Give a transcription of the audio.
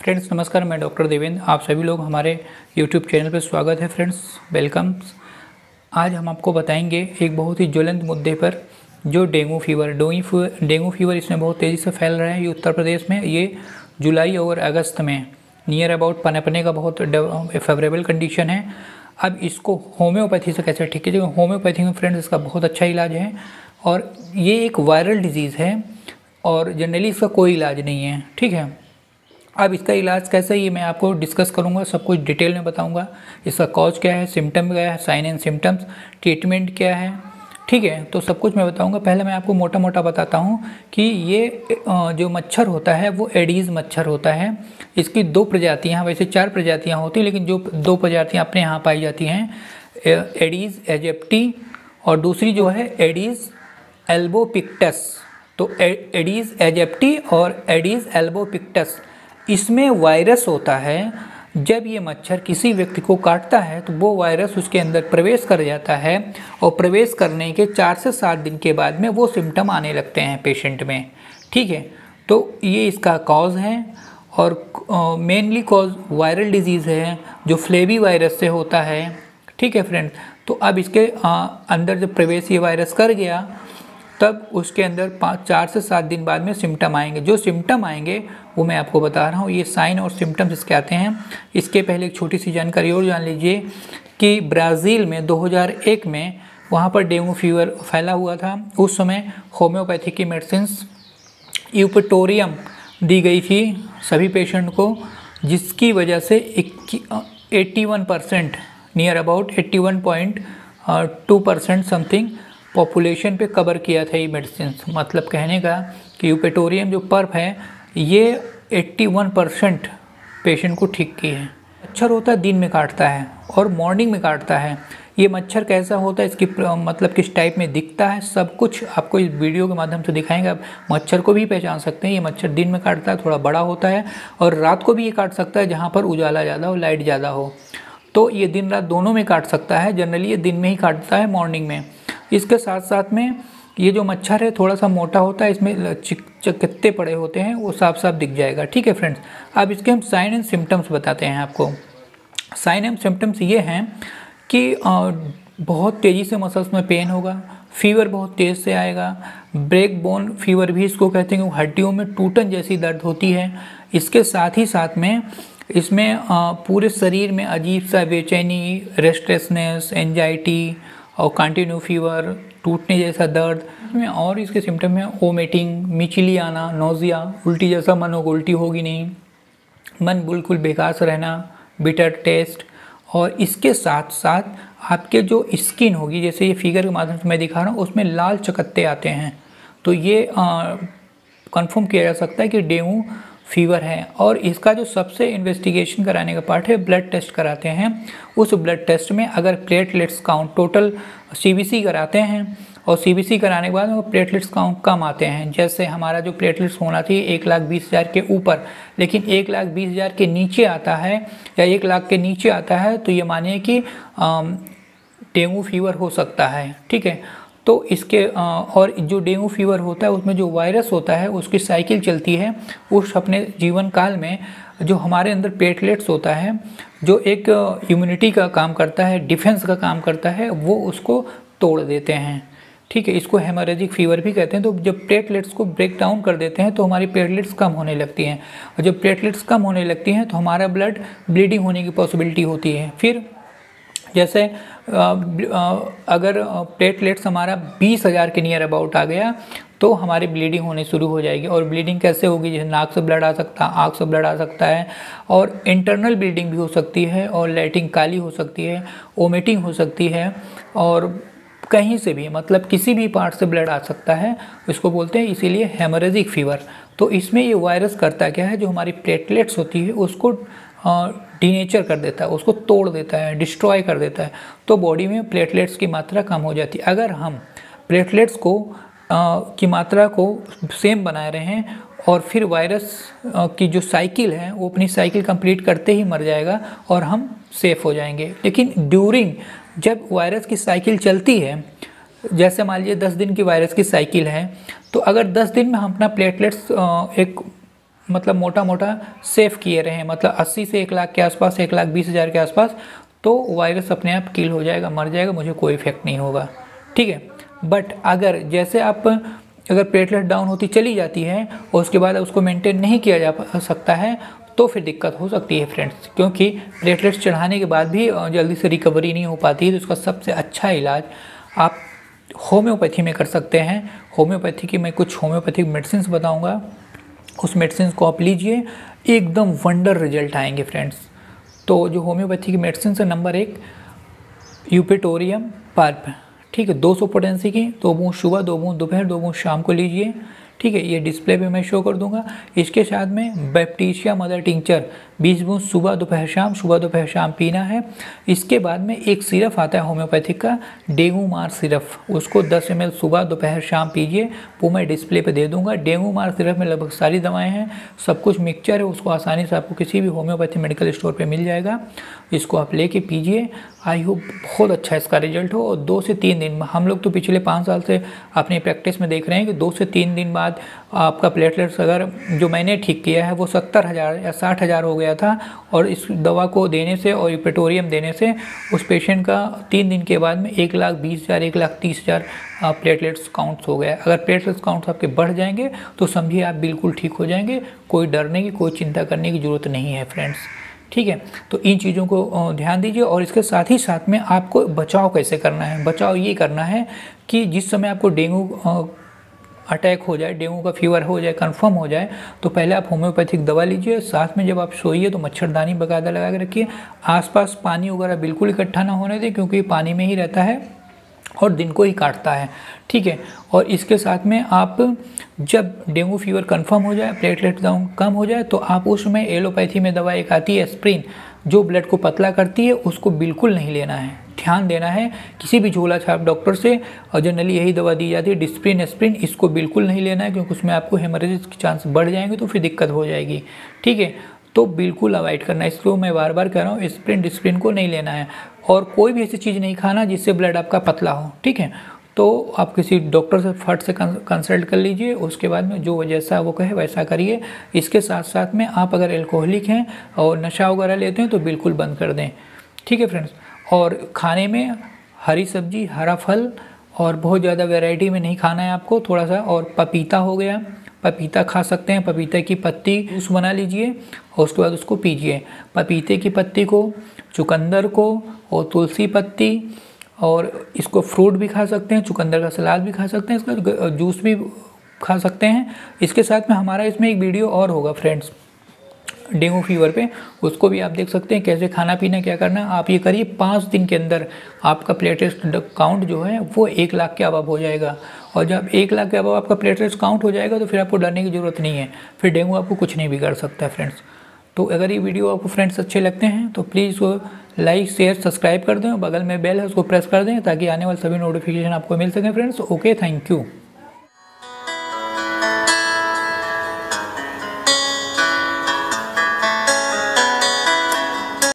Friends नमस्कार, मैं doctor Devendra. आप सभी लोग हमारे यूट्यूब चैनल पर स्वागत है। Friends welcome. आज हम आपको बताएंगे एक बहुत ही ज्वलंत मुद्दे पर, जो डेंगू फीवर इसमें बहुत तेज़ी से फैल रहा है। ये उत्तर प्रदेश में ये जुलाई और अगस्त में नियर अबाउट पनपने का बहुत फेवरेबल कंडीशन है। अब इसको होम्योपैथी से कैसे ठीक कीजिएगा। होम्योपैथी में फ्रेंड्स इसका बहुत अच्छा इलाज है और ये एक वायरल डिजीज़ है और जनरली इसका कोई इलाज नहीं है। ठीक है, अब इसका इलाज कैसे ये मैं आपको डिस्कस करूंगा, सब कुछ डिटेल में बताऊंगा। इसका कॉज क्या है, सिम्टम क्या है, साइन एंड सिम्टम्स, ट्रीटमेंट क्या है। ठीक है, तो सब कुछ मैं बताऊंगा। पहले मैं आपको मोटा मोटा बताता हूं कि ये जो मच्छर होता है वो एडीज़ मच्छर होता है। इसकी दो प्रजातियां, वैसे 4 प्रजातियां होती हैं, लेकिन जो 2 प्रजातियां अपने यहाँ पाई जाती हैं, एडीज़ एजिप्टी और दूसरी जो है एडीज़ एल्बोपिक्टस। तो एडीज़ एजिप्टी और एडीज़ एल्बोपिक्टस, इसमें वायरस होता है। जब ये मच्छर किसी व्यक्ति को काटता है तो वो वायरस उसके अंदर प्रवेश कर जाता है और प्रवेश करने के 4 से 7 दिन के बाद में वो सिम्टम आने लगते हैं पेशेंट में। ठीक है, तो ये इसका कॉज है और मेनली कॉज वायरल डिजीज़ है जो फ्लेवी वायरस से होता है। ठीक है फ्रेंड, तो अब इसके अंदर जब प्रवेश ये वायरस कर गया तब उसके अंदर 4 से 7 दिन बाद में सिम्टम आएंगे। जो सिम्टम आएंगे वो मैं आपको बता रहा हूँ। ये साइन और सिम्टम्स इसके आते हैं। इसके पहले एक छोटी सी जानकारी और जान लीजिए कि ब्राज़ील में 2001 में वहाँ पर डेंगू फीवर फैला हुआ था। उस समय होम्योपैथी की मेडिसिन्स यूपेटोरियम दी गई थी सभी पेशेंट को, जिसकी वजह से 81% नियर अबाउट 81.2% समथिंग पॉपुलेशन पे कवर किया था ये मेडिसिन। मतलब कहने का कि यूपेटोरियम जो पर्प है ये 81% पेशेंट को ठीक की है। मच्छर होता है दिन में काटता है और मॉर्निंग में काटता है। ये मच्छर कैसा होता है, इसकी मतलब किस टाइप में दिखता है, सब कुछ आपको इस वीडियो के माध्यम से दिखाएंगे। आप मच्छर को भी पहचान सकते हैं। ये मच्छर दिन में काटता है, थोड़ा बड़ा होता है, और रात को भी ये काट सकता है जहाँ पर उजाला ज़्यादा हो, लाइट ज़्यादा हो। तो ये दिन रात दोनों में काट सकता है। जनरली ये दिन में ही काटता है, मॉर्निंग में। इसके साथ साथ में ये जो मच्छर है थोड़ा सा मोटा होता है, इसमें चकत्ते पड़े होते हैं, वो साफ साफ दिख जाएगा। ठीक है फ्रेंड्स, अब इसके हम साइन एंड सिम्टम्स बताते हैं आपको। साइन एंड सिम्टम्स ये हैं कि बहुत तेज़ी से मसल्स में पेन होगा, फीवर बहुत तेज़ से आएगा, ब्रेक बोन फीवर भी इसको कहते हैं, हड्डियों में टूटन जैसी दर्द होती है। इसके साथ ही साथ में इसमें पूरे शरीर में अजीब सा बेचैनी, रेस्टलेसनेस, एंजाइटी और कंटिन्यू फीवर, टूटने जैसा दर्द में। और इसके सिम्टम में वोमिटिंग, मिचली आना, नोजिया, उल्टी जैसा मन होगा, उल्टी होगी नहीं, मन बिल्कुल बेकार से रहना, बिटर टेस्ट। और इसके साथ साथ आपके जो स्किन होगी, जैसे ये फिगर के माध्यम से मैं दिखा रहा हूँ, उसमें लाल चकत्ते आते हैं। तो ये कंफर्म किया जा सकता है कि डेंगू फीवर है। और इसका जो सबसे इन्वेस्टिगेशन कराने का पार्ट है, ब्लड टेस्ट कराते हैं। उस ब्लड टेस्ट में अगर प्लेटलेट्स काउंट, टोटल सीबीसी कराते हैं और सीबीसी कराने के बाद वो प्लेटलेट्स काउंट कम आते हैं। जैसे हमारा जो प्लेटलेट्स होना चाहिए 1,20,000 के ऊपर, लेकिन 1,20,000 के नीचे आता है या 1 लाख के नीचे आता है, तो ये मानिए कि डेंगू फीवर हो सकता है। ठीक है, तो इसके और जो डेंगू फीवर होता है उसमें जो वायरस होता है उसकी साइकिल चलती है। उस अपने जीवन काल में जो हमारे अंदर प्लेटलेट्स होता है, जो एक इम्यूनिटी का काम करता है, डिफेंस का काम करता है, वो उसको तोड़ देते हैं। ठीक है, इसको हेमोरेजिक फीवर भी कहते हैं। तो जब प्लेटलेट्स को ब्रेक डाउन कर देते हैं तो हमारी प्लेटलेट्स कम होने लगती हैं, और जब प्लेटलेट्स कम होने लगती हैं तो हमारा ब्लड ब्लीडिंग होने की पॉसिबिलिटी होती है। फिर जैसे अगर प्लेटलेट्स हमारा 20,000 के नियर अबाउट आ गया तो हमारी ब्लीडिंग होनी शुरू हो जाएगी। और ब्लीडिंग कैसे होगी, जैसे नाक से ब्लड आ सकता है, आँख से ब्लड आ सकता है, और इंटरनल ब्लीडिंग भी हो सकती है, और लैटिन काली हो सकती है, वोमिटिंग हो सकती है, और कहीं से भी, मतलब किसी भी पार्ट से ब्लड आ सकता है। इसको बोलते हैं इसीलिए हेमोरेजिक फीवर। तो इसमें ये वायरस करता क्या है, जो हमारी प्लेटलेट्स होती है उसको डीनेचर कर देता है, उसको तोड़ देता है, डिस्ट्रॉय कर देता है। तो बॉडी में प्लेटलेट्स की मात्रा कम हो जाती है। अगर हम प्लेटलेट्स को की मात्रा को सेम बनाए रहें और फिर वायरस की जो साइकिल है वो अपनी साइकिल कंप्लीट करते ही मर जाएगा और हम सेफ हो जाएंगे। लेकिन ड्यूरिंग जब वायरस की साइकिल चलती है, जैसे मान लीजिए 10 दिन की वायरस की साइकिल है, तो अगर 10 दिन में हम अपना प्लेटलेट्स एक मतलब मोटा मोटा सेफ किए रहें, मतलब 80 से 1 लाख के आसपास, 1,20,000 के आसपास, तो वायरस अपने आप किल हो जाएगा, मर जाएगा, मुझे कोई इफेक्ट नहीं होगा, ठीक है। बट अगर जैसे आप अगर प्लेटलेट डाउन होती चली जाती है और उसके बाद उसको मेंटेन नहीं किया जा सकता है तो फिर दिक्कत हो सकती है फ्रेंड्स, क्योंकि प्लेटलेट्स चढ़ाने के बाद भी जल्दी से रिकवरी नहीं हो पाती है। तो इसका सबसे अच्छा इलाज आप होम्योपैथी में कर सकते हैं। होम्योपैथी की मैं कुछ होम्योपैथिक मेडिसिन बताऊँगा, उस मेडिसिन को आप लीजिए, एकदम वंडर रिजल्ट आएंगे फ्रेंड्स। तो जो होम्योपैथी की मेडिसिन है, नंबर 1 यूपेटोरियम पर्प, ठीक है, 200 पोटेंसी की, 2 बूंद सुबह, 2 बूंद दोपहर, 2 बूंद शाम को लीजिए, ठीक है। ये डिस्प्ले पे मैं शो कर दूंगा। इसके साथ में बैप्टीशिया मदर टिंचर 20 बूंद सुबह दोपहर शाम पीना है। इसके बाद में एक सिरप आता है होम्योपैथिक का, डेंगू मार सिरप, उसको 10 ml सुबह दोपहर शाम पीजिए, वो मैं डिस्प्ले पे दे दूंगा। डेंगू मार सिरप में लगभग सारी दवाएं हैं, सब कुछ मिक्सचर है, उसको आसानी से आपको किसी भी होम्योपैथी मेडिकल स्टोर पे मिल जाएगा। इसको आप लेके पीजिए, आई होप बहुत अच्छा इसका रिजल्ट हो। और 2 से 3 दिन में, हम लोग तो पिछले 5 साल से अपनी प्रैक्टिस में देख रहे हैं कि 2 से 3 दिन बाद आपका प्लेटलेट्स, अगर जो मैंने ठीक किया है वो 70,000 या 60,000 हो गया था, और इस दवा को देने से और यूपेटोरियम देने से उस पेशेंट का 3 दिन के बाद में 1,20,000 1,30,000 प्लेटलेट्स काउंट्स हो गया। अगर प्लेटलेट्स काउंट्स आपके बढ़ जाएंगे तो समझिए आप बिल्कुल ठीक हो जाएंगे, कोई डरने की, कोई चिंता करने की ज़रूरत नहीं है फ्रेंड्स, ठीक है। तो इन चीज़ों को ध्यान दीजिए। और इसके साथ ही साथ में आपको बचाव कैसे करना है, बचाव ये करना है कि जिस समय आपको डेंगू अटैक हो जाए, डेंगू का फीवर हो जाए, कंफर्म हो जाए, तो पहले आप होम्योपैथिक दवा लीजिए। साथ में जब आप सोइए तो मच्छरदानी बाकायदा लगा के रखिए। आसपास पानी वगैरह बिल्कुल इकट्ठा ना होने दें, क्योंकि पानी में ही रहता है और दिन को ही काटता है, ठीक है। और इसके साथ में आप जब डेंगू फीवर कंफर्म हो जाए, प्लेटलेट डाउन कम हो जाए, तो आप उसमें एलोपैथी में दवा एक आती है एस्प्रिन, जो ब्लड को पतला करती है, उसको बिल्कुल नहीं लेना है। ध्यान देना है किसी भी झोला छाप डॉक्टर से, और जनरली यही दवा दी जाती है डिस्प्रिन एस्प्रिन, इसको बिल्कुल नहीं लेना है, क्योंकि उसमें आपको हेमरेजेस के चांस बढ़ जाएंगे, तो फिर दिक्कत हो जाएगी, ठीक है। तो बिल्कुल अवॉइड करना है, इसको मैं बार बार कह रहा हूँ, एस्प्रिन डिस्प्रिन को नहीं लेना है। और कोई भी ऐसी चीज़ नहीं खाना जिससे ब्लड आपका पतला हो, ठीक है। तो आप किसी डॉक्टर से फट से कंसल्ट कर लीजिए, उसके बाद में जो जैसा वो कहे वैसा करिए। इसके साथ साथ में आप अगर एल्कोहलिक हैं और नशा वगैरह लेते हैं तो बिल्कुल बंद कर दें, ठीक है फ्रेंड्स। और खाने में हरी सब्जी, हरा फल, और बहुत ज़्यादा वैरायटी में नहीं खाना है आपको, थोड़ा सा। और पपीता हो गया, पपीता खा सकते हैं, पपीते की पत्ती जूस बना लीजिए और उसके बाद उसको पीजिए। पपीते की पत्ती को, चुकंदर को और तुलसी पत्ती, और इसको फ्रूट भी खा सकते हैं, चुकंदर का सलाद भी खा सकते हैं, इसका जूस भी खा सकते हैं। इसके साथ में हमारा इसमें एक वीडियो और होगा फ्रेंड्स डेंगू फीवर पे, उसको भी आप देख सकते हैं कैसे खाना पीना क्या करना। आप ये करिए, 5 दिन के अंदर आपका प्लेटलेट काउंट जो है वो 1 लाख के अबव हो जाएगा। और जब 1 लाख के अबव आपका प्लेटलेट्स काउंट हो जाएगा तो फिर आपको डरने की ज़रूरत नहीं है, फिर डेंगू आपको कुछ नहीं बिगाड़ सकता है फ्रेंड्स। तो अगर ये वीडियो आपको फ्रेंड्स अच्छे लगते हैं तो प्लीज़ लाइक शेयर सब्सक्राइब कर दें, बगल में बेल है उसको प्रेस कर दें, ताकि आने वाले सभी नोटिफिकेशन आपको मिल सकें फ्रेंड्स। Okay, thank you.